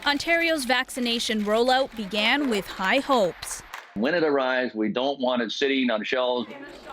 Ontario's vaccination rollout began with high hopes. When it arrives, we don't want it sitting on shelves.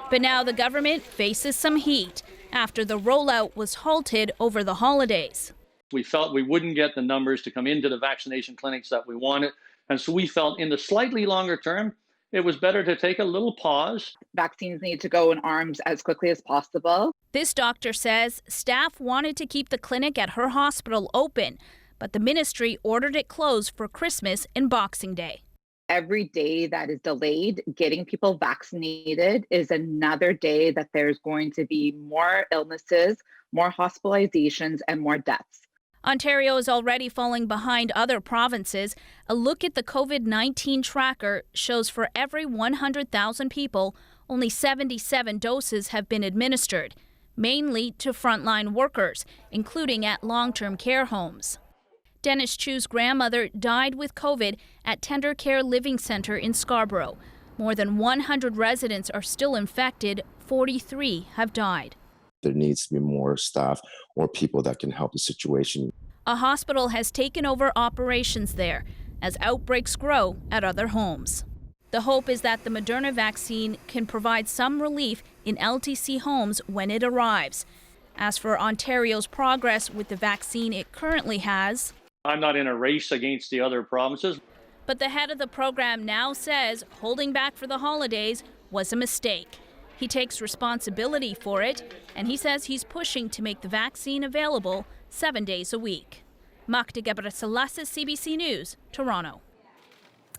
But now the government faces some heat after the rollout was halted over the holidays. We felt we wouldn't get the numbers to come into the vaccination clinics that we wanted. And so we felt in the slightly longer term, it was better to take a little pause. Vaccines need to go in arms as quickly as possible. This doctor says staff wanted to keep the clinic at her hospital open, but the ministry ordered it closed for Christmas and Boxing Day. Every day that is delayed getting people vaccinated is another day that there's going to be more illnesses, more hospitalizations, and more deaths. Ontario is already falling behind other provinces. A look at the COVID-19 tracker shows for every 100,000 people, only 77 doses have been administered, mainly to frontline workers, including at long-term care homes. Dennis Chu's grandmother died with COVID at Tender Care Living Centre in Scarborough. More than 100 residents are still infected. 43 have died. There needs to be more staff or people that can help the situation. A hospital has taken over operations there as outbreaks grow at other homes. The hope is that the Moderna vaccine can provide some relief in LTC homes when it arrives. As for Ontario's progress with the vaccine it currently has, I'm not in a race against the other provinces. But the head of the program now says holding back for the holidays was a mistake. He takes responsibility for it, and he says he's pushing to make the vaccine available 7 days a week. Magda Gebrselassie, CBC News, Toronto.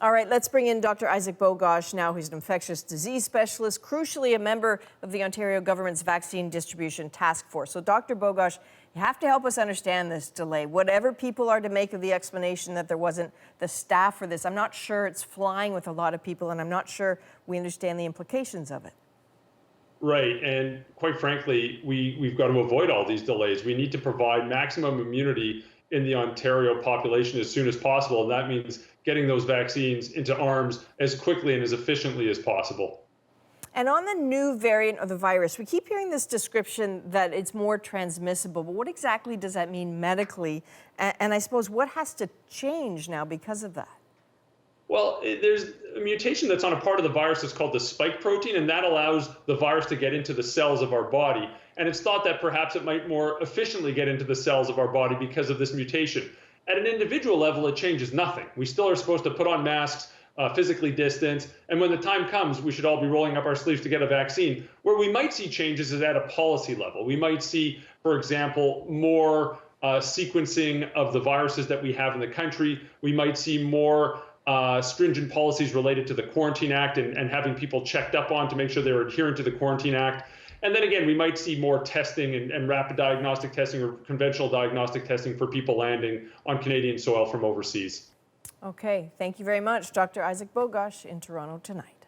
All right, let's bring in Dr. Isaac Bogosh now, who's an infectious disease specialist, crucially a member of the Ontario government's vaccine distribution task force. So, Dr. Bogosh, you have to help us understand this delay. Whatever people are to make of the explanation that there wasn't the staff for this, I'm not sure it's flying with a lot of people, and I'm not sure we understand the implications of it. Right, and quite frankly, we've got to avoid all these delays. We need to provide maximum immunity in the Ontario population as soon as possible, and that means getting those vaccines into arms as quickly and as efficiently as possible. And on the new variant of the virus, we keep hearing this description that it's more transmissible, but what exactly does that mean medically? And I suppose what has to change now because of that? Well, there's a mutation that's on a part of the virus that's called the spike protein, and that allows the virus to get into the cells of our body. And it's thought that perhaps it might more efficiently get into the cells of our body because of this mutation. At an individual level, it changes nothing. We still are supposed to put on masks, physically distance, and when the time comes, we should all be rolling up our sleeves to get a vaccine. Where we might see changes is at a policy level. We might see, for example, more sequencing of the viruses that we have in the country. We might see more stringent policies related to the Quarantine Act and having people checked up on to make sure they're adherent to the Quarantine Act. And then again, we might see more testing and rapid diagnostic testing or conventional diagnostic testing for people landing on Canadian soil from overseas. Okay, thank you very much, Dr. Isaac Bogosh in Toronto tonight.